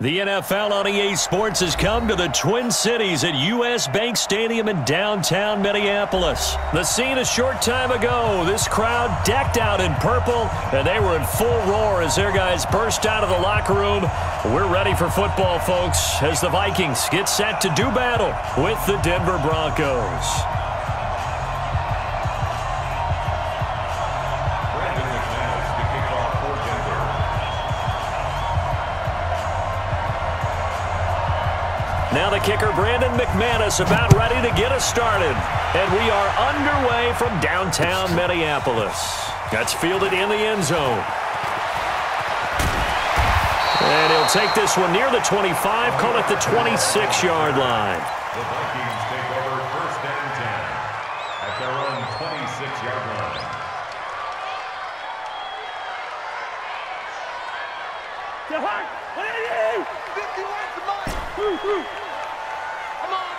The NFL on EA Sports has come to the Twin Cities at U.S. Bank Stadium in downtown Minneapolis. The scene a short time ago, this crowd decked out in purple, and they were in full roar as their guys burst out of the locker room. We're ready for football, folks, as the Vikings get set to do battle with the Denver Broncos. Now the kicker, Brandon McManus, about ready to get us started. And we are underway from downtown Minneapolis. That's fielded in the end zone. And he'll take this one near the 25, call it the 26-yard line. The Vikings take over first and 10 at their own 26-yard line.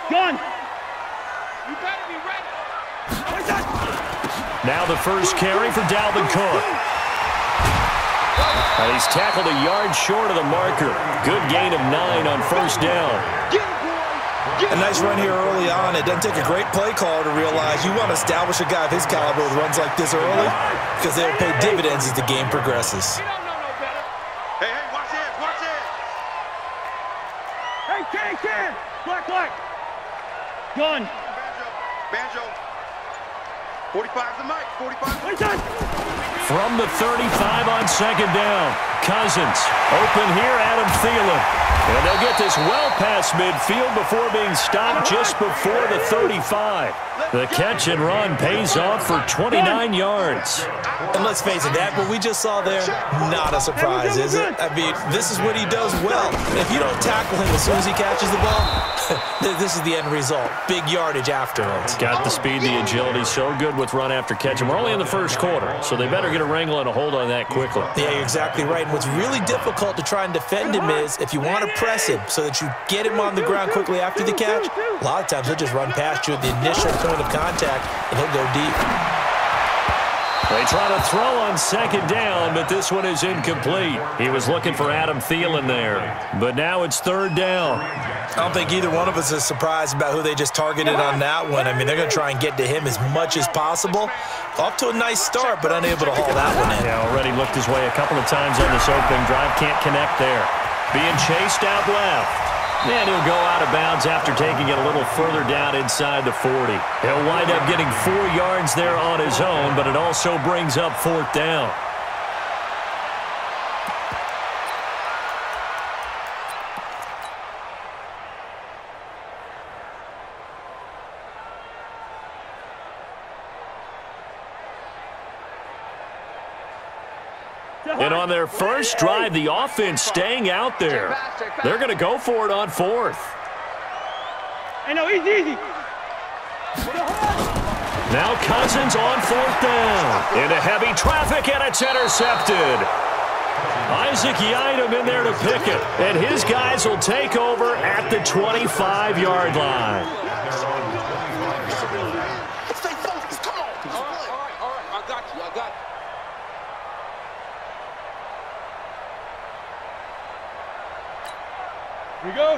Gun! You better be ready. Now the first carry for Dalvin Cook. And he's tackled a yard short of the marker. Good gain of 9 on first down. A nice run here early on. It doesn't take a great play caller to realize you want to establish a guy of his caliber with runs like this early because they'll pay dividends as the game progresses. Hey, watch it, watch it. Hey, Ken. Black. Gun. Banjo. 45's the mic. 45. From the 35 on second down. Cousins. Open here, Adam Thielen. And they'll get this well past midfield before being stopped just before the 35. The catch and run pays off for 29 yards. And let's face it, that what we just saw there, not a surprise, is it? I mean, this is what he does well. And if you don't tackle him as soon as he catches the ball, this is the end result. Big yardage afterwards. Got the speed, the agility, so good with run after catch. And we're only in the first quarter, so they better get a wrangle and a hold on that quickly. Yeah, you're exactly right. And what's really difficult to try and defend him is if you want to press him so that you get him on the ground quickly after the catch, a lot of times he'll just run past you at the initial point of contact, and he'll go deep. They try to throw on second down, but this one is incomplete. He was looking for Adam Thielen there, but now it's third down. I don't think either one of us is surprised about who they just targeted on that one. I mean, they're going to try and get to him as much as possible. Off to a nice start, but unable to haul that one in. Yeah, already looked his way a couple of times on this opening drive. Can't connect there. Being chased out left. And he'll go out of bounds after taking it a little further down inside the 40. He'll wind up getting 4 yards there on his own, but it also brings up fourth down. And on their first drive, the offense staying out there. They're going to go for it on fourth. Hey, no, easy. Now Cousins on fourth down. Into heavy traffic, and it's intercepted. Isaac Yiadom in there to pick it. And his guys will take over at the 25-yard line.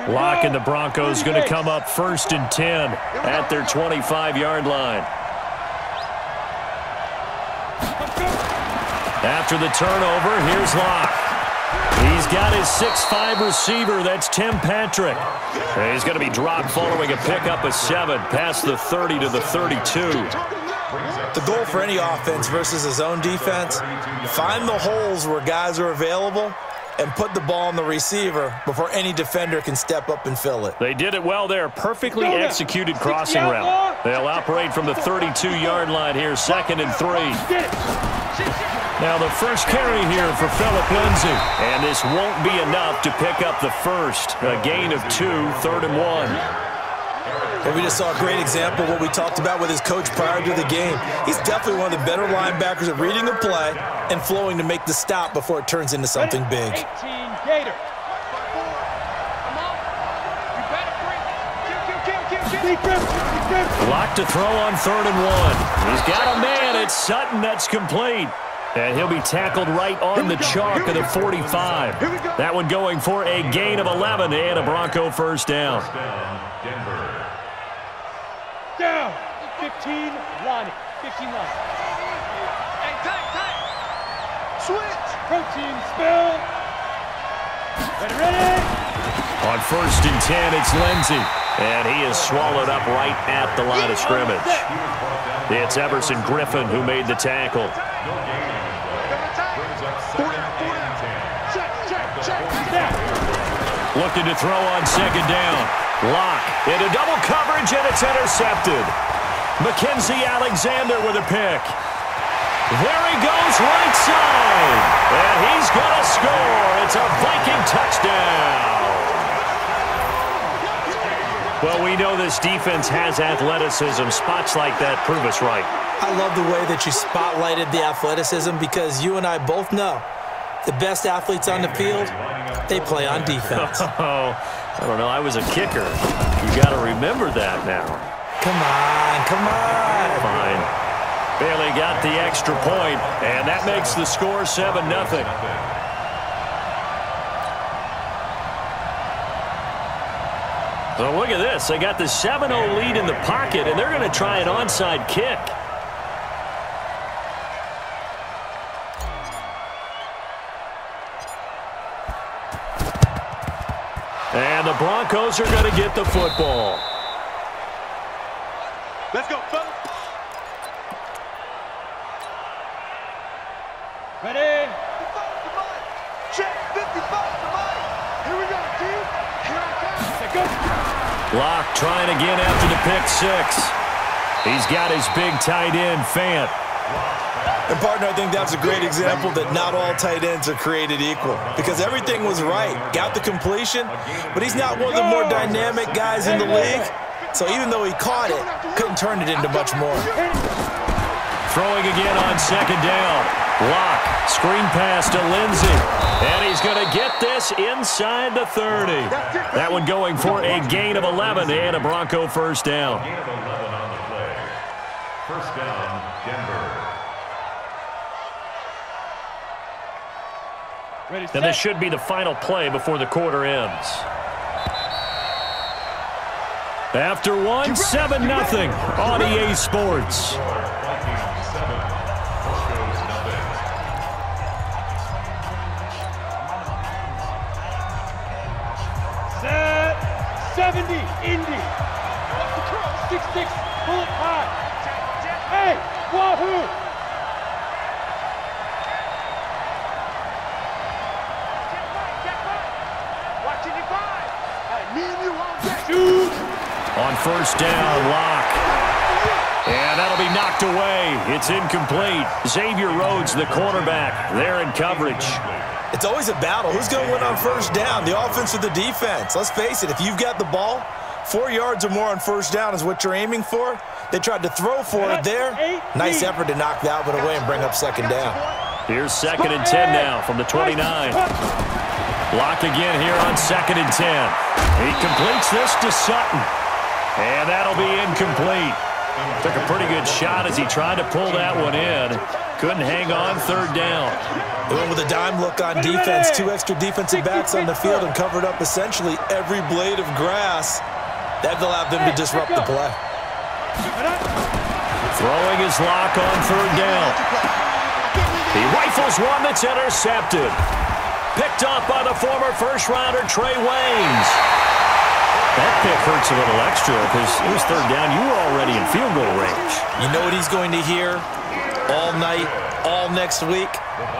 Lock and the Broncos going to come up first and 10 at their 25-yard line. After the turnover, here's Locke. He's got his 6'5 receiver. That's Tim Patrick. And he's going to be dropped following a pickup of 7 past the 30 to the 32. The goal for any offense versus his own defense, find the holes where guys are available and put the ball on the receiver before any defender can step up and fill it. They did it well there. Perfectly executed crossing route. They'll operate from the 32-yard line here, 2nd and 3. Now the first carry here for Phillip Lindsay. And this won't be enough to pick up the first. A gain of 2, 3rd and 1. And we just saw a great example of what we talked about with his coach prior to the game. He's definitely one of the better linebackers at reading a play and flowing to make the stop before it turns into something big. 18 Gator. Locked to throw on 3rd and 1. He's got a man. It's Sutton. That's complete. And he'll be tackled right on the chalk of the 45. That one going for a gain of 11 and a Bronco first down. Denver. Down. 15 line. 15 line. Hey, tight. Switch. Protein spill. Ready. On 1st and 10, it's Lindsey. And he is swallowed up right at the line of scrimmage. It's Everson Griffin who made the tackle. Looking to throw on 2nd down. Lock into double coverage, and it's intercepted. Mackenzie Alexander with a pick. There he goes, right side. And he's going to score. It's a Viking touchdown. Well, we know this defense has athleticism. Spots like that prove us right. I love the way that you spotlighted the athleticism because you and I both know the best athletes on the field, they play on defense. Oh, I don't know. I was a kicker. You got to remember that now. Come on. Fine. Bailey got the extra point, and that makes the score 7-0. So look at this. They got the 7-0 lead in the pocket, and they're going to try an onside kick. And the Broncos are going to get the football. Let's go, fellas. Ready? 55 check, 55 Here we go, dude. Here I come. Lock trying again after the pick 6. He's got his big tight end, Fant. And, partner, I think that's a great example that not all tight ends are created equal because everything was right. Got the completion, but he's not one of the more dynamic guys in the league. So even though he caught it, couldn't turn it into much more. Throwing again on 2nd down. Lock, screen pass to Lindsey. And he's going to get this inside the 30. That one going for a gain of 11 and a Bronco first down. Gain of 11 on the play. First down, Denver. And this should be the final play before the quarter ends. After one, 7-0 on EA Sports. Set 70 Indy. 6-6 bullet high. Hey, Wahoo! On 1st down, Lock. And that'll be knocked away. It's incomplete. Xavier Rhodes, the cornerback, there in coverage. It's always a battle. Who's going to win on 1st down, the offense or the defense? Let's face it, if you've got the ball, 4 yards or more on 1st down is what you're aiming for. They tried to throw for it there. Nice effort to knock that one away and bring up 2nd down. Here's 2nd and 10 now from the 29. Lock again here on 2nd and 10. He completes this to Sutton. And that'll be incomplete. Took a pretty good shot as he tried to pull that one in. Couldn't hang on 3rd down. They went with a dime look on defense. 2 extra defensive backs on the field and covered up essentially every blade of grass. That allowed them to disrupt the play. Throwing his Lock on 3rd down. He rifles one that's intercepted. Picked off by the former first-rounder Trey Waynes. That pick hurts a little extra because it was 3rd down. You were already in field goal range. You know what he's going to hear all night, all next week?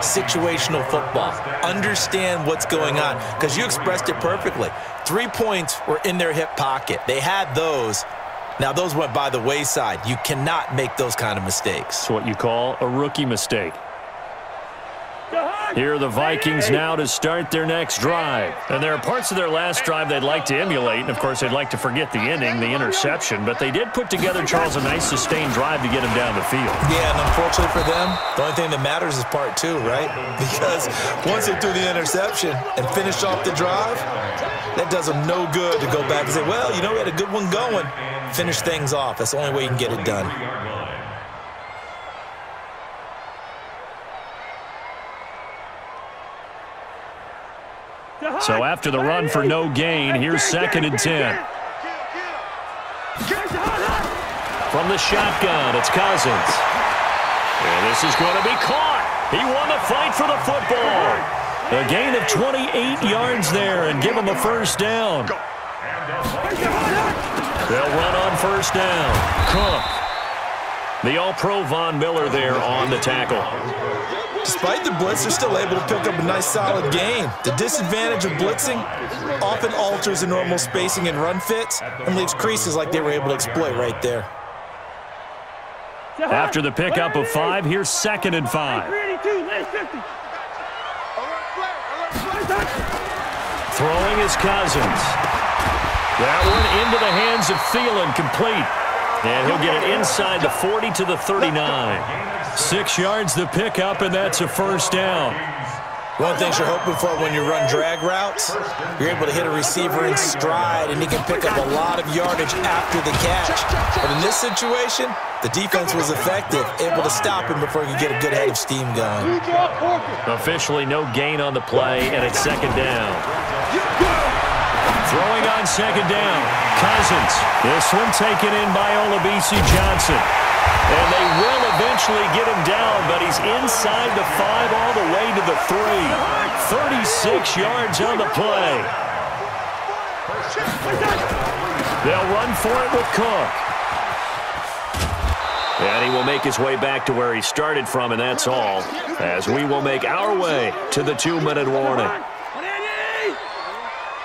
Situational football. Understand what's going on because you expressed it perfectly. 3 points were in their hip pocket. They had those. Now, those went by the wayside. You cannot make those kind of mistakes. It's what you call a rookie mistake. Here are the Vikings now to start their next drive. And there are parts of their last drive they'd like to emulate. And, of course, they'd like to forget the ending, the interception. But they did put together, Charles, a nice sustained drive to get him down the field. Yeah, and unfortunately for them, the only thing that matters is part 2, right? Because once they threw the interception and finished off the drive, that does them no good to go back and say, well, you know, we had a good one going. Finish things off. That's the only way you can get it done. So after the run for no gain, here's 2nd and 10. From the shotgun, it's Cousins. And this is going to be caught. He won the fight for the football. A gain of 28 yards there and give him a first down. They'll run on first down. Cook. The All-Pro Von Miller there on the tackle. Despite the blitz, they're still able to pick up a nice solid gain. The disadvantage of blitzing often alters the normal spacing and run fits and leaves creases like they were able to exploit right there. After the pickup of 5, here's 2nd and 5. Throwing is Cousins. That one into the hands of Thielen, complete. And he'll get it inside the 40 to the 39. 6 yards the pickup, and that's a first down. One of the things you're hoping for when you run drag routes, you're able to hit a receiver in stride, and he can pick up a lot of yardage after the catch. But in this situation, the defense was effective, able to stop him before he could get a good head of steam going. Officially no gain on the play, and it's 2nd down. Throwing on 2nd down, Cousins. This one taken in by Olabisi Johnson. And they will eventually get him down, but he's inside the 5 all the way to the 3. 36 yards on the play. They'll run for it with Cook. And he will make his way back to where he started from, and that's all, as we will make our way to the 2-minute warning.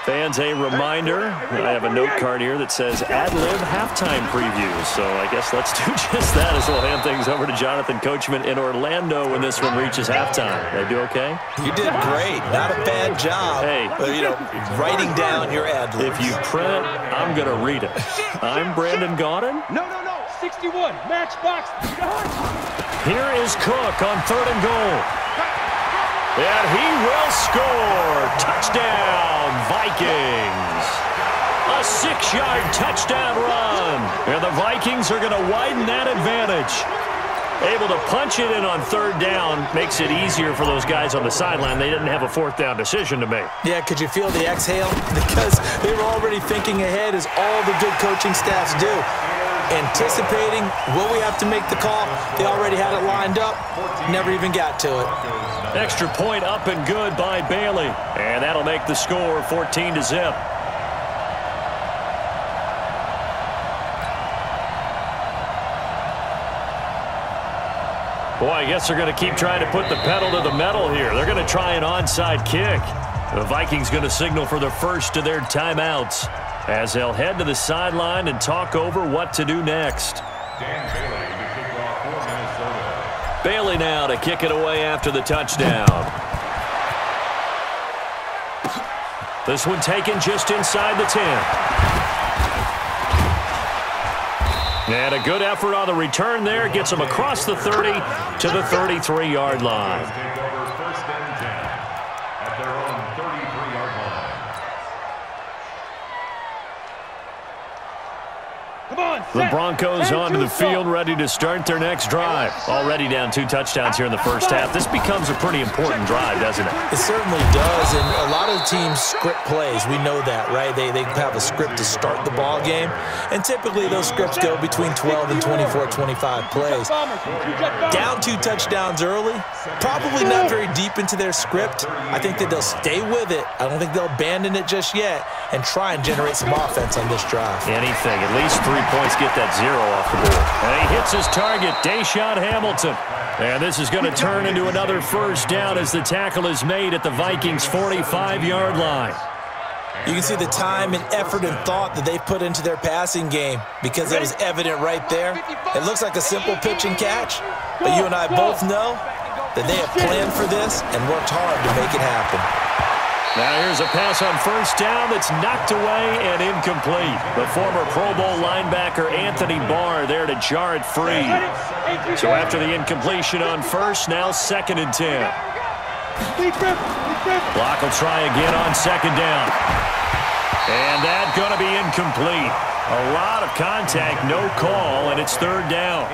Fans, a reminder, I have a note card here that says ad-lib halftime previews, so I guess let's do just that as we'll hand things over to Jonathan Coachman in Orlando when this one reaches halftime. Did I do okay? You did great. Not a bad job. Hey. Writing down your ad-libs. If you print, I'm going to read it. I'm Brandon Gaudin. No. 61, matchbox. Here is Cook on 3rd and goal. And he will score. Touchdown, Vikings. A 6-yard touchdown run. And the Vikings are going to widen that advantage. Able to punch it in on 3rd down makes it easier for those guys on the sideline. They didn't have a 4th down decision to make. Yeah, could you feel the exhale? Because they were already thinking ahead, as all the good coaching staffs do. Anticipating, will we have to make the call? They already had it lined up, never even got to it. Extra point up and good by Bailey. And that'll make the score 14-0. Boy, I guess they're going to keep trying to put the pedal to the metal here. They're going to try an onside kick. The Vikings going to signal for the first of their timeouts, as they'll head to the sideline and talk over what to do next. Dan Bailey to kick off for Minnesota. Bailey now to kick it away after the touchdown. This one taken just inside the 10. And a good effort on the return there. Gets him across the 30 to the 33-yard line. Take over 1st and 10 at their own 33-yard line. The Broncos onto the field, ready to start their next drive. Already down 2 touchdowns here in the first half. This becomes a pretty important drive, doesn't it? It certainly does, and a lot of teams script plays. We know that, right? They have a script to start the ball game, and typically those scripts go between 12 and 24, 25 plays. Down 2 touchdowns early, probably not very deep into their script. I think that they'll stay with it. I don't think they'll abandon it just yet and try and generate some offense on this drive. Anything, at least 3 points, get that 0 off the board. And he hits his target, Deshaun Hamilton. And this is going to turn into another first down as the tackle is made at the Vikings' 45-yard line. You can see the time and effort and thought that they put into their passing game, because it was evident right there. It looks like a simple pitch and catch, but you and I both know that they have planned for this and worked hard to make it happen. Now here's a pass on first down that's knocked away and incomplete. The former Pro Bowl linebacker Anthony Barr there to jar it free. So after the incompletion on first, now 2nd and 10. Block will try again on 2nd down. And that's going to be incomplete. A lot of contact, no call, and it's 3rd down.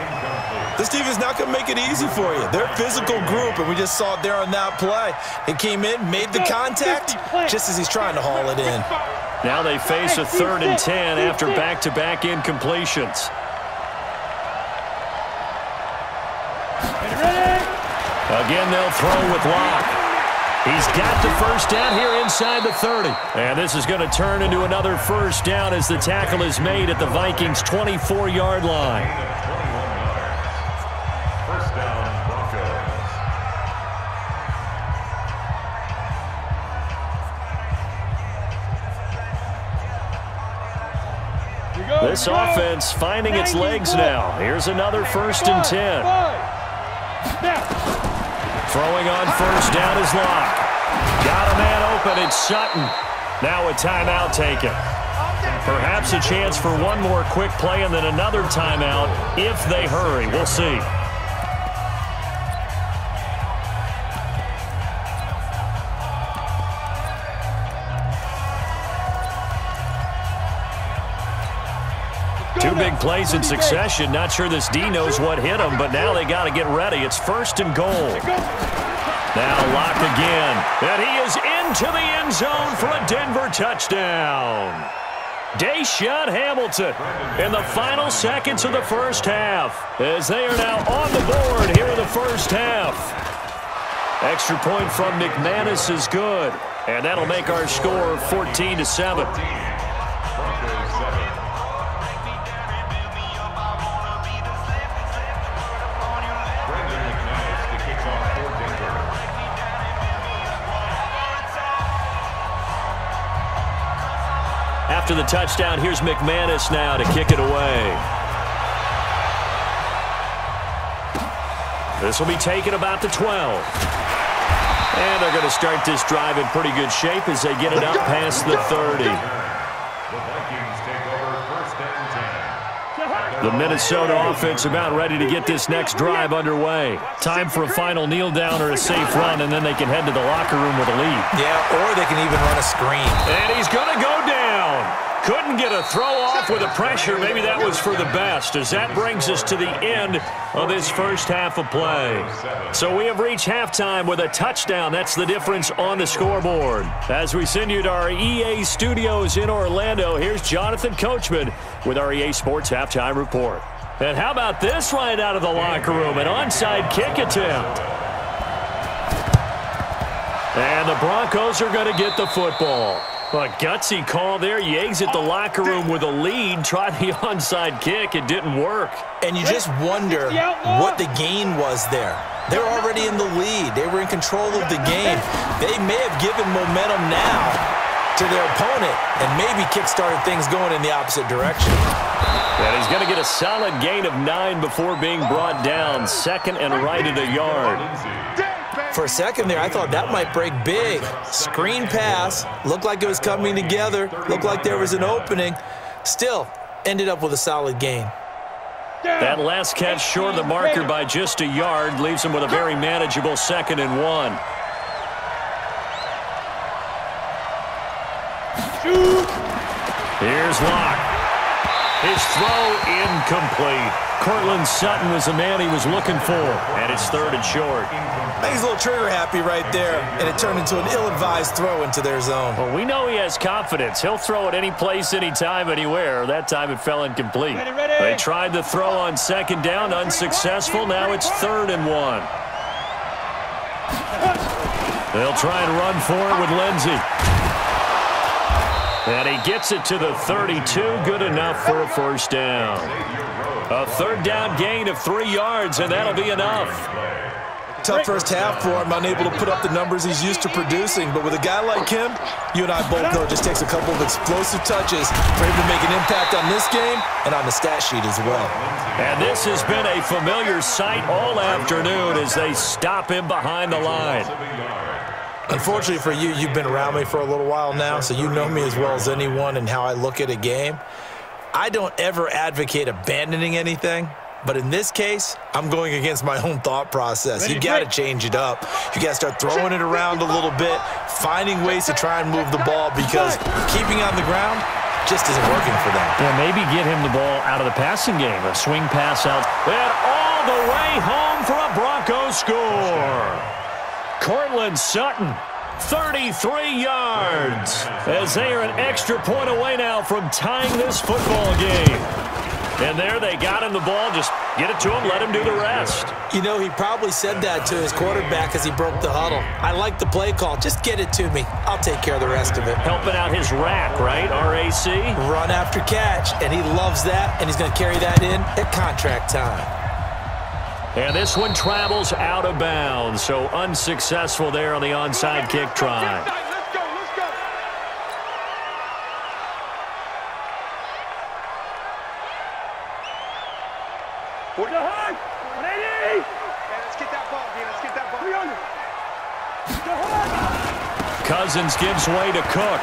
This team is not going to make it easy for you. They're a physical group, and we just saw it there on that play. He came in, made the contact, just as he's trying to haul it in. Now they face a 3rd and 10 after back-to-back incompletions. Again, they'll throw with Locke. He's got the first down here inside the 30. And this is going to turn into another first down as the tackle is made at the Vikings' 24-yard line. First down, Broncos. This offense finding its legs now. Here's another 1st and 10. Throwing on first down is Locke. Got a man open. It's Sutton. Now a timeout taken. Perhaps a chance for one more quick play and then another timeout if they hurry. We'll see. Two big plays in succession. Not sure this D knows what hit him, but now they got to get ready. It's 1st and goal. Now Locke again. And he is into the end zone for a Denver touchdown. Deshaun Hamilton in the final seconds of the first half as they are now on the board here in the first half. Extra point from McManus is good, and that'll make our score 14-7. After the touchdown, here's McManus now to kick it away. This will be taken about the 12. And they're going to start this drive in pretty good shape as they get it up past the 30. The Vikings take over 1st and 10. The Minnesota offense about ready to get this next drive underway. Time for a final kneel down or a safe run, and then they can head to the locker room with a lead. Yeah, or they can even run a screen. And he's going to go down. Couldn't get a throw off with the pressure. Maybe that was for the best, as that brings us to the end of this first half of play. So we have reached halftime with a touchdown. That's the difference on the scoreboard. As we send you to our EA studios in Orlando, here's Jonathan Coachman with our EA Sports Halftime Report. And how about this right out of the locker room? An onside kick attempt. And the Broncos are going to get the football. A gutsy call there. You exit the locker room with a lead. Try the onside kick. It didn't work. And you just wonder what the gain was there. They're already in the lead. They were in control of the game. They may have given momentum now to their opponent and maybe kick-started things going in the opposite direction. And he's going to get a solid gain of 9 before being brought down. 2nd and right at a yard. For a second there, I thought that might break big. Screen pass. Looked like it was coming together. Looked like there was an opening. Still, ended up with a solid gain. That last catch short of the marker by just a yard leaves him with a very manageable 2nd and 1. Here's Locke. His throw incomplete. Cortland Sutton was the man he was looking for, and it's 3rd and short. I think he's a little trigger happy right there, and it turned into an ill-advised throw into their zone. Well, we know he has confidence. He'll throw it any place, anytime, anywhere. That time it fell incomplete. They tried the throw on 2nd down, unsuccessful. Now it's 3rd and 1. They'll try and run for it with Lindsey. And he gets it to the 32, good enough for a first down. A 3rd down gain of 3 yards, and that'll be enough. Tough first half for him, unable to put up the numbers he's used to producing. But with a guy like him, you and I both know it just takes a couple of explosive touches for him to make an impact on this game and on the stat sheet as well. And this has been a familiar sight all afternoon as they stop him behind the line. Unfortunately for you, you've been around me for a little while now, so you know me as well as anyone and how I look at a game. I don't ever advocate abandoning anything, but in this case, I'm going against my own thought process. You got to change it up. You got to start throwing it around a little bit, finding ways to try and move the ball, because keeping on the ground just isn't working for them. Yeah, maybe get him the ball out of the passing game. A swing pass out. And all the way home for a Broncos score. Cortland Sutton, 33 yards, as they are an extra point away now from tying this football game. And there they got him the ball. Just get it to him, let him do the rest. You know, he probably said that to his quarterback as he broke the huddle. I like the play call. Just get it to me. I'll take care of the rest of it. Helping out his rack, right? R-A-C? Run after catch, and he loves that, and he's going to carry that in at contract time. And this one travels out of bounds, so unsuccessful there on the onside kick try. Cousins gives way to Cook.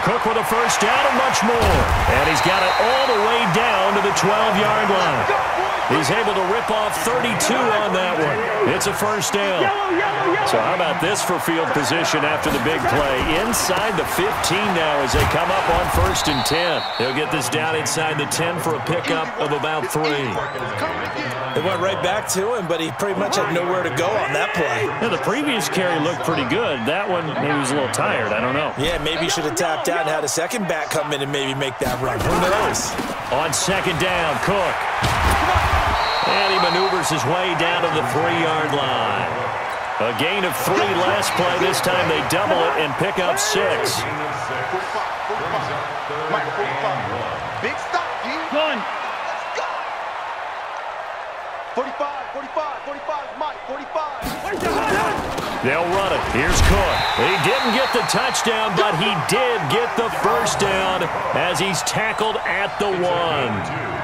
Cook with a first down and much more. And he's got it all the way down to the 12-yard line. He's able to rip off 32 on that one. It's a first down. So how about this for field position after the big play? Inside the 15 now as they come up on 1st and 10. They'll get this down inside the 10 for a pickup of about 3. They went right back to him, but he pretty much had nowhere to go on that play. Yeah, the previous carry looked pretty good. That one, maybe he was a little tired. I don't know. Yeah, maybe he should have tapped out and had a second back come in and maybe make that run. Who knows? On 2nd down, Cook. And he maneuvers his way down to the 3-yard line. A gain of 3 last play. This time they double it and pick up 6. Big stop, G. Done. 45, Mike, 45. They'll run it. Here's Cook. He didn't get the touchdown, but he did get the first down as he's tackled at the 1.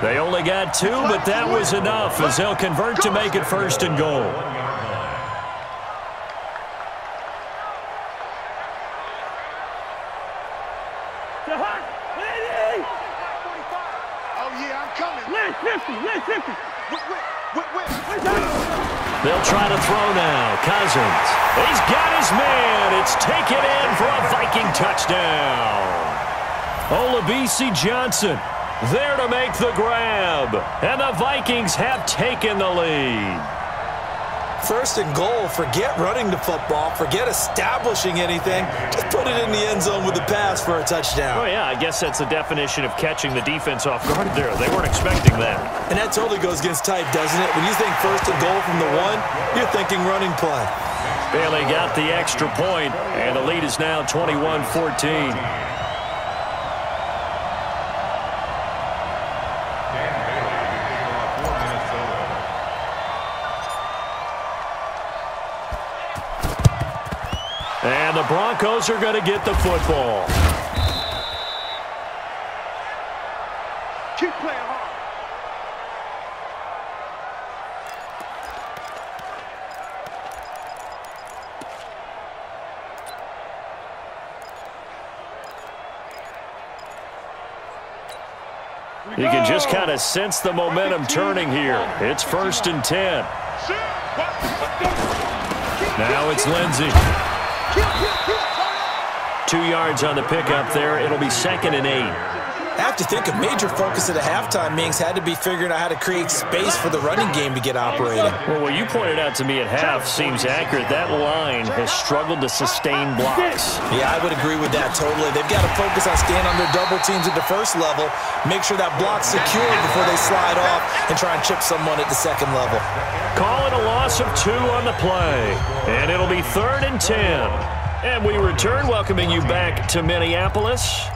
They only got 2, but that was enough as they'll convert to make it 1st and goal. Oh, yeah, I'm coming. Let's 50. They'll try to throw now. Cousins. He's got his man. It's taken in for a Viking touchdown. Olabisi Johnson there to make the grab. And the Vikings have taken the lead. 1st and goal. Forget running the football. Forget establishing anything. Just put it in the end zone with the pass for a touchdown. Oh, yeah, I guess that's the definition of catching the defense off guard there. They weren't expecting that. And that totally goes against type, doesn't it? When you think 1st and goal from the 1, you're thinking running play. Bailey got the extra point, and the lead is now 21-14. And the Broncos are going to get the football. Keep playing hard. You can just kind of sense the momentum turning here. It's 1st and 10. Now it's Lindsey. 2 yards on the pickup there. It'll be 2nd and 8. I have to think a major focus at a halftime means had to be figuring out how to create space for the running game to get operating. Well, what you pointed out to me at half seems accurate. That line has struggled to sustain blocks. Yeah, I would agree with that totally. They've got to focus on staying on their double teams at the 1st level, make sure that block's secure before they slide off and try and chip someone at the 2nd level. Call it a loss of 2 on the play, and it'll be 3rd and 10. And we return, welcoming you back to Minneapolis.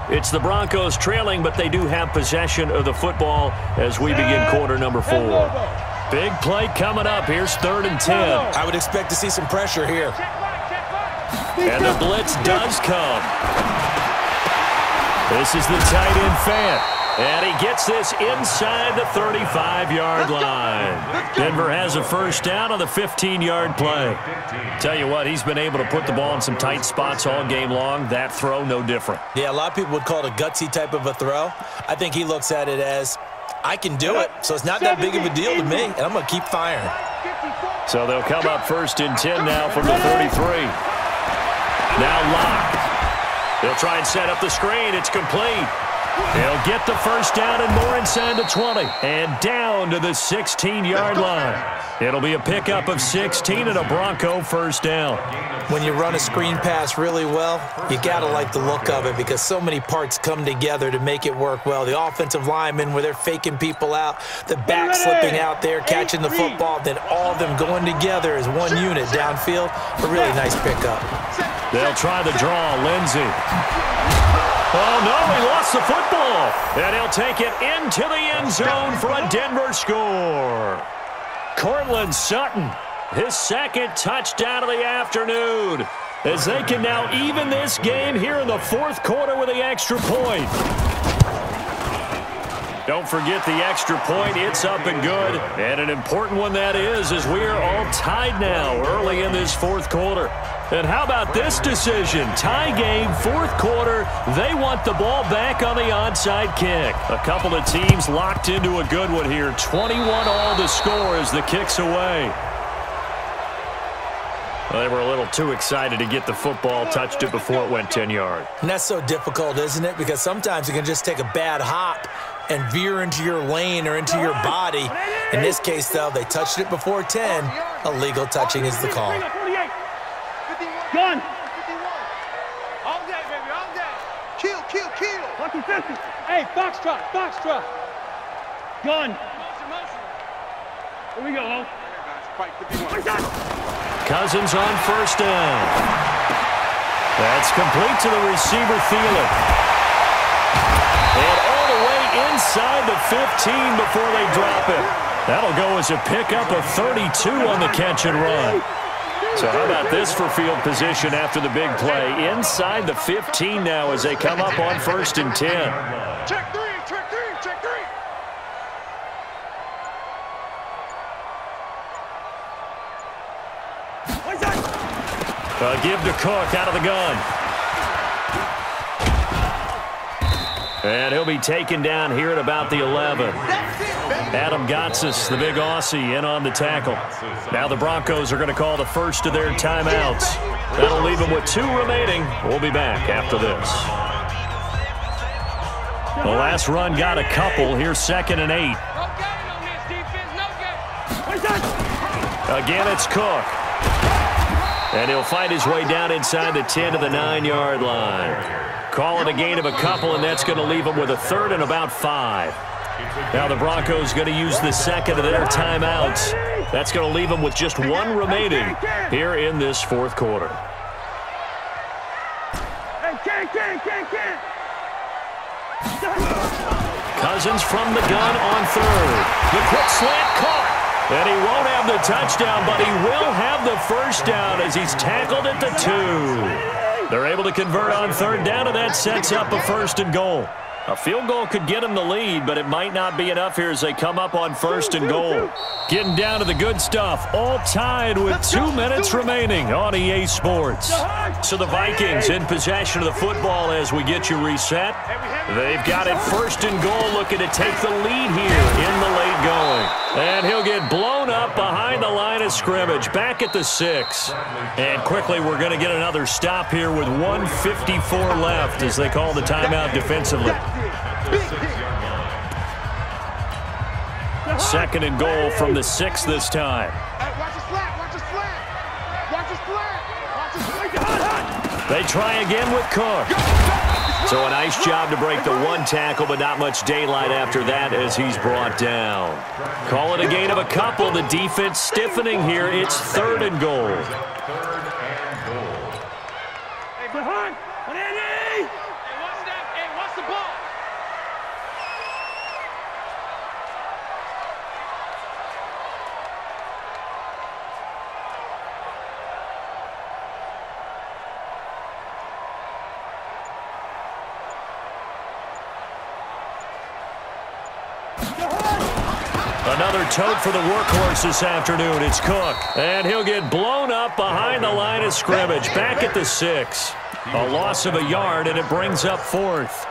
It's the Broncos trailing, but they do have possession of the football as we begin quarter number 4. Big play coming up. Here's 3rd and 10. I would expect to see some pressure here. And the blitz does come. This is the tight end Fant. And he gets this inside the 35-yard line. Denver has a first down on the 15-yard play. Tell you what, he's been able to put the ball in some tight spots all game long. That throw, no different. Yeah, a lot of people would call it a gutsy type of a throw. I think he looks at it as, I can do it, so it's not that big of a deal to me, and I'm going to keep firing. So they'll come up 1st and 10 now from the 33. Now Locke. They'll try and set up the screen. It's complete. He'll get the first down and more inside the 20 and down to the 16-yard line. It'll be a pickup of 16 and a Bronco first down. When you run a screen pass really well, you got to like the look of it because so many parts come together to make it work well. The offensive linemen where they're faking people out, the back slipping out there, catching the football, then all of them going together as one unit downfield. A really nice pickup. They'll try the draw. Lindsey. Oh, no, he lost the football. And he'll take it into the end zone for a Denver score. Cortland Sutton, his second touchdown of the afternoon, as they can now even this game here in the fourth quarter with the extra point. Don't forget the extra point. It's up and good. And an important one that is, as we are all tied now early in this fourth quarter. And how about this decision? Tie game, fourth quarter. They want the ball back on the onside kick. A couple of teams locked into a good one here. 21-all the score as the kick's away. Well, they were a little too excited to get the football, touched it before it went 10 yards. And that's so difficult, isn't it? Because sometimes you can just take a bad hop and veer into your lane or into your body. In this case, though, they touched it before 10. Illegal touching is the call. Gun. All day, baby, all day. Kill, kill, kill. Lucky 50. Hey, foxtrot, foxtrot. Gun. Here we go. Cousins on first down. That's complete to the receiver, Thielen. And all the way inside the 15 before they drop it. That'll go as a pickup of 32 on the catch and run. So how about this for field position after the big play? Inside the 15 now as they come up on first and 10. Check three, check three, check three. Give to Cook out of the gun. And he'll be taken down here at about the 11. Adam Gotsis, the big Aussie, in on the tackle. Now the Broncos are going to call the first of their timeouts. That'll leave them with 2 remaining. We'll be back after this. The last run got a couple. Here's 2nd and 8. Again, it's Cook. And he'll find his way down inside the 10 to the 9-yard line. Call it a gain of a couple, and that's going to leave him with a 3rd and about 5. Now the Broncos going to use the second of their timeouts. That's going to leave them with just 1 remaining here in this fourth quarter. Cousins from the gun on 3rd. The quick slant caught. And he won't have the touchdown, but he will have the first down as he's tackled at the 2. They're able to convert on 3rd down, and that sets up a 1st and goal. A field goal could get them the lead, but it might not be enough here as they come up on 1st and goal. Getting down to the good stuff, all tied with 2 minutes remaining on EA Sports. So the Vikings in possession of the football as we get you reset. They've got it 1st and goal, looking to take the lead here in the late going. And he'll get blown up behind the line of scrimmage, back at the 6. And quickly we're going to get another stop here with 1:54 left as they call the timeout defensively. 2nd and goal from the 6 this time. Watch the flat, watch the flat. Watch the flat. Watch the flat. They try again with Cook. So a nice job to break the 1 tackle, but not much daylight after that as he's brought down. Call it a gain of a couple. The defense stiffening here. It's 3rd and goal. Hey, behind. Hey, watch that. Hey, watch the ball. Another tote for the workhorse this afternoon. It's Cook. And he'll get blown up behind the line of scrimmage, back at the 6. A loss of a yard, and it brings up 4th.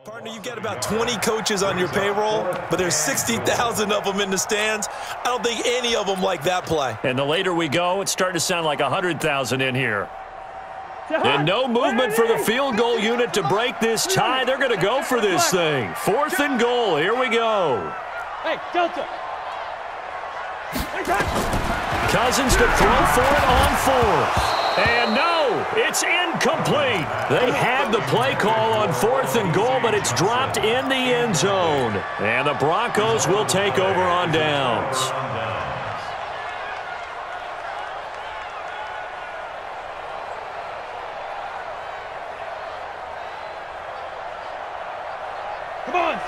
Partner, you get about 20 coaches on your payroll, but there's 60,000 of them in the stands. I don't think any of them like that play. And the later we go, it's starting to sound like 100,000 in here. And no movement for the field goal unit to break this tie. They're going to go for this thing. 4th and goal. Here we go. Hey, Delta. Cousins to throw for it on 4th. And no, it's incomplete. They had the play call on 4th and goal, but it's dropped in the end zone. And the Broncos will take over on downs.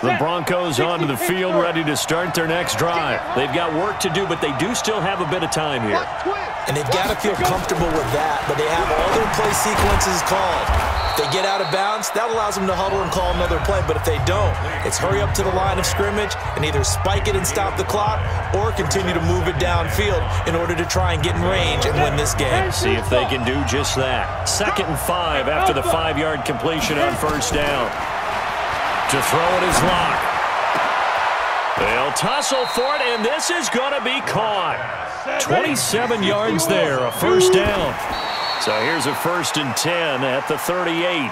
The Broncos onto the field, ready to start their next drive. They've got work to do, but they do still have a bit of time here. And they've got to feel comfortable with that, but they have all their play sequences called. If they get out of bounds, that allows them to huddle and call another play, but if they don't, it's hurry up to the line of scrimmage and either spike it and stop the clock or continue to move it downfield in order to try and get in range and win this game. See if they can do just that. 2nd and 5 after the 5-yard completion on 1st down. To throw it is Locke. They'll tussle for it, and this is going to be caught. 27 yards there, a 1st down. So here's a 1st and 10 at the 38.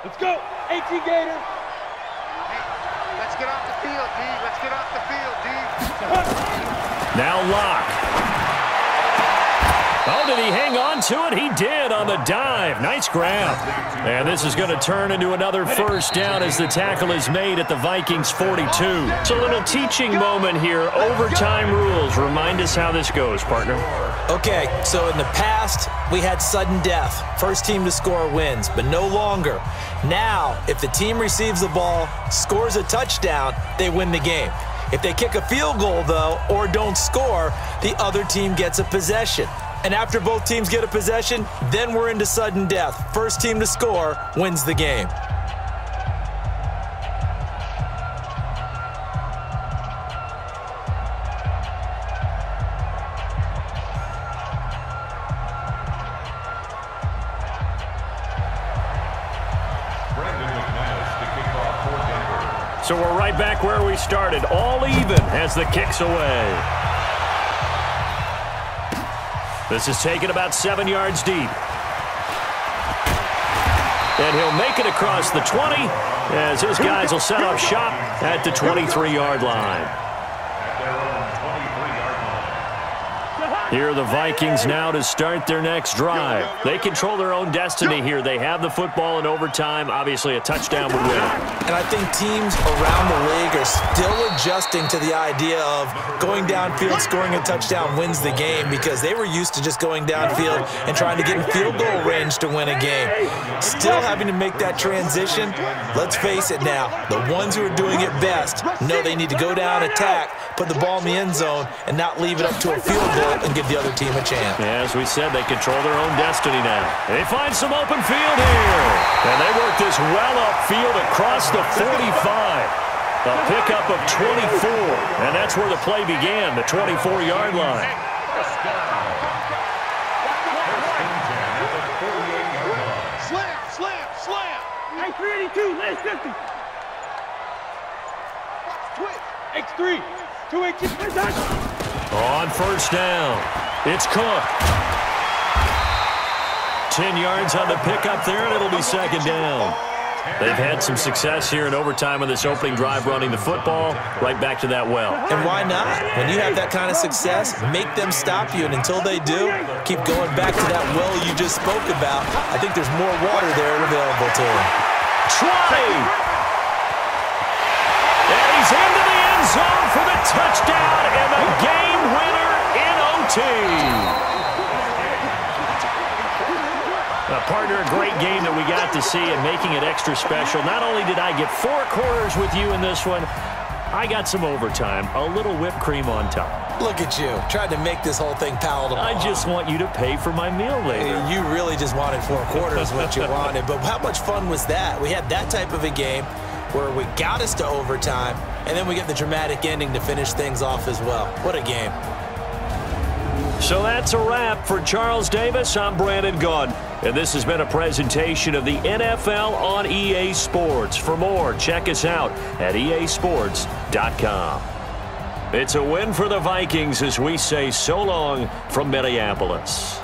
Let's go. 18 Gator. Let's get off the field, D. Let's get off the field, D. Now Locke. Oh, did he hang on to it? He did on the dive. Nice grab. And this is going to turn into another 1st down as the tackle is made at the Vikings 42. It's a little teaching moment here. Overtime rules. Remind us how this goes, partner. Okay, so in the past, we had sudden death. First team to score wins, but no longer. Now, if the team receives the ball, scores a touchdown, they win the game. If they kick a field goal, though, or don't score, the other team gets a possession. And after both teams get a possession, then we're into sudden death. First team to score wins the game. So we're right back where we started, all even as the kick's away. This is taken about 7 yards deep. And he'll make it across the 20 as his guys will set up shop at the 23-yard line. Here are the Vikings now to start their next drive. They control their own destiny here. They have the football in overtime. Obviously, a touchdown would win. And I think teams around the league are still adjusting to the idea of going downfield, scoring a touchdown wins the game because they were used to just going downfield and trying to get in field goal range to win a game. Still having to make that transition. Let's face it now, the ones who are doing it best know they need to go down, attack, put the ball in the end zone, and not leave it up to a field goal and give the other team a chance. Yeah, as we said, they control their own destiny now. They find some open field here. And they work this well upfield across the 45. A pickup of 24. And that's where the play began, the 24-yard line. Slam. Hey, 382, last 50. X3, 218, on 1st down, it's Cook. 10 yards on the pickup there, and it'll be 2nd down. They've had some success here in overtime on this opening drive running the football right back to that well. And why not? When you have that kind of success, make them stop you, and until they do, keep going back to that well you just spoke about. I think there's more water there available to them. Try! And he's into the end zone for the touchdown and the game winner in OT. Partner, a great game that we got to see and making it extra special. Not only did I get 4 quarters with you in this one, I got some overtime, a little whipped cream on top. Look at you, trying to make this whole thing palatable. I just want you to pay for my meal later. You really just wanted 4 quarters what you wanted. But how much fun was that? We had that type of a game where we got us to overtime, and then we get the dramatic ending to finish things off as well. What a game. So that's a wrap. For Charles Davis, I'm Brandon Gaudin, and this has been a presentation of the NFL on EA Sports. For more, check us out at easports.com. It's a win for the Vikings as we say so long from Minneapolis.